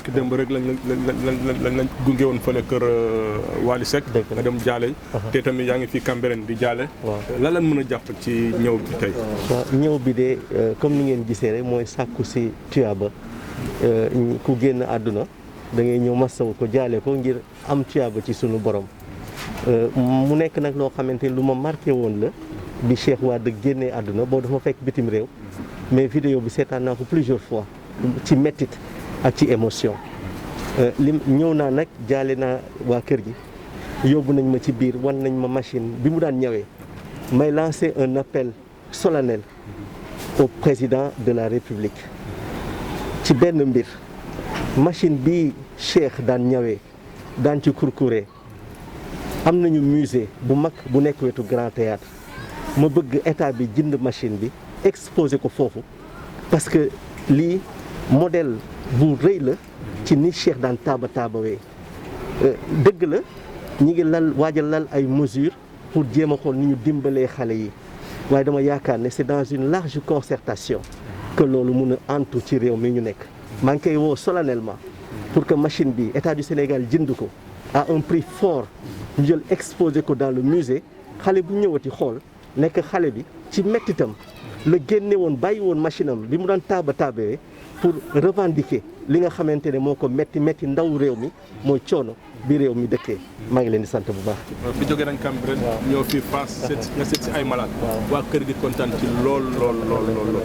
barki démb rek lañ gunge woon fële kër Wally Seck nga dem jaale te tamit yaa ngi fii Cambérène di jaale lan lañ mën a jàpp ci ñëw bi tey waaw ñëw bi de comme ni ngeen gisee rek mooy sàkku si tuyaaba ku génn àdduna da ngay ñëw masawu ko jaale ko ngir am tuyaaba ci sunu borom mu nekk nag loo xamante ni lu ma marqué woon la bi Cheikh Wade génnee àdduna boo dafa fekk bitim réew mais vidéo bi seetaan naa ko plusieurs fois ci mettit ak ci émotion ñëw naa nag jaale naa waa kër gi yóbbu nañ ma ci biir wan nañ ma machine bi mu daan ñëwee may lancer un appel solennel au président de la République ci benn mbir machine bi Cheikh daan ñëwee daan ci kurkuree am nañu musée bu mag bu nekk wetu Grand Théâtre ma bëgg état bi jënd machine bi exposé ko foofu parce que lii modèle bu rëy la ci ni Cheikh daan taabawee dëgg la ñi ngi waajal lal ay mesures pour jéem a xool ni ñu dimbalee xale yi waaye dama yaakaar ne c'est dans une large concertation que loolu mun a antu ci réew mi ñu nekk maa ngi koy woo solennellement pour que machine bi état du Sénégal jënd ko à un prix fort ñu jël exposé ko dans le musée xale bu ñëwati xool nekk xale bi ci mettitam la génne woon bàyyi woon machine am bi mu daan taabawee pour revendiquer li nga xamante ne moo ko metti ndaw réew mi mooy coono bi réew mi dëkkee maa ngi leen di sant bu baax. fi jógee nañ Cambérène ñëw fii Fass nga seet si ay malade waa kër gi kontaan ci lool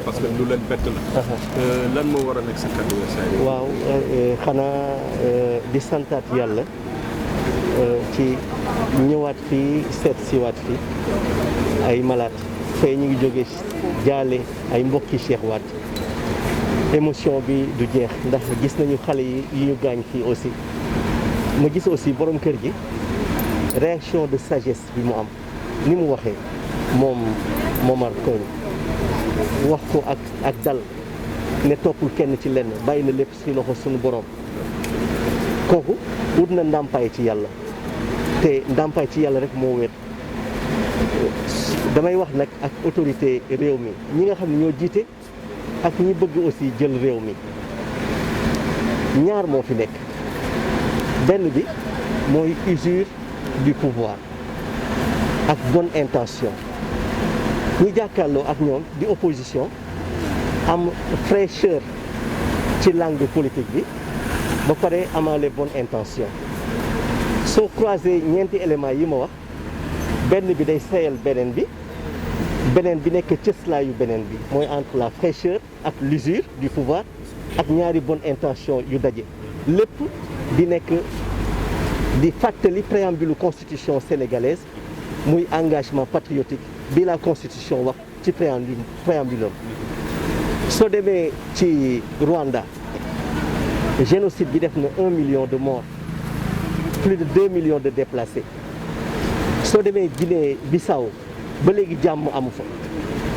parce que lu leen bett la. lan moo war a nekk sa kàddu yi. waaw xanaa di santaat yàlla ci ñëwaat fii seet siwaat fii ay malade tey ñu ngi jóge jaale ay mbokki Cheikh Wade émotion bi du jeex ndax gis nañu xale yi ñu gaañ fii aussi ma gis aussi borom kër gi réaction de sagesse bi mu am ni mu waxee moom Momar Koñ wax ko ak dal ne toppul kenn ci lenn bàyyi na lépp ci loxo suñu borom kooku wut na ndàmpaay ci yàlla te ndàmpaay ci yàlla rek moo wér damay wax nag ak autorité réew mi ñi nga xam ne ñoo jiite ak ñi bëgg aussi jël réew mi ñaar moo fi nekk benn bi mooy usure du pouvoir ak bonne intention ñi jàkkaarloo ak ñoom di opposition am fraîcheur ci langue politique bi ba pare amaale bonne intention soo croisé ñeenti éléments yi ma wax benn bi day sayal beneen bi nekk cëslaayu beneen bi mooy entre la fraîcheur ak l'usure du pouvoir ak ñaari bonne intention yu daje lépp di nekk di fàttali préambule constitution sénégalaise muy engagement patriotique bi la constitution wax ci préambule soo demee ci Rwanda génocide bi def na 1 million de morts plus de 2 millions de déplacés soo demee Guinée Bissau ba léegi jàmm amu fa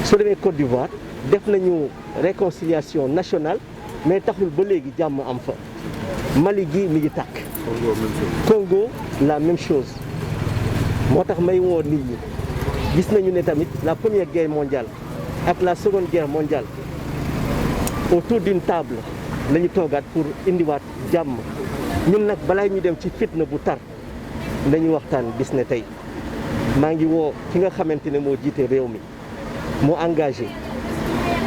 soo demee Côte d'Ivoire def nañu réconciliation nationale mais taxul ba léegi jàmm am fa Mali gi mi ngi tàkk Congo la même chose moo tax may woo nit ñi gis nañu ne tamit la première guerre mondiale ak la seconde guerre mondiale autour d'une table la ñu toogaat pour indiwaat jàmm ñun nag balaa ñu dem ci fitna bu tar nañu waxtaan bis ne tey maa ngi woo ki nga xamante ne moo jiite réew mi moo engagé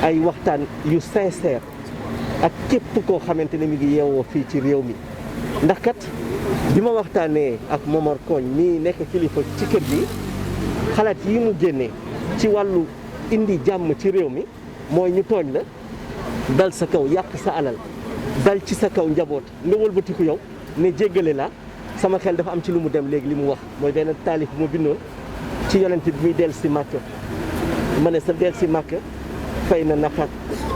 ay waxtaan yu sincère ak képp koo xamante ne mi ngi yeewoo fii ci réew mi ndax kat bi ma waxtaanee ak Momar Koñ mii nekk kilifa ci kër gi xalaat yi mu génnee ci wàllu indi jàmm ci réew mi mooy ñu tooñ la dal sa kaw yàq sa alal dal ci sa kaw njaboot nga wëlbatiku yow ne jéggale la sama xel dafa am ci lu mu dem léegi li mu wax mooy benn taalif bu ma bindoon ci yonent bi muy dellu si Màkka ma ne sa dellu si Màkka fay na naqar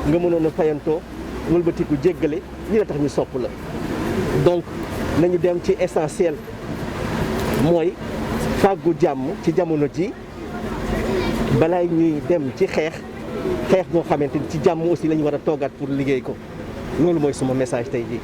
nga mënoon a fayantoo wëlbatiku jéggale ñi la tax ñu sopp la donc nañu dem ci essentiel mooy fàggu jàmm ci jamono ji balaay ñuy dem ci xeex boo xamante ni ci jàmm aussi la ñu war a toogaat pour liggéey ko loolu mooy suma message tey jii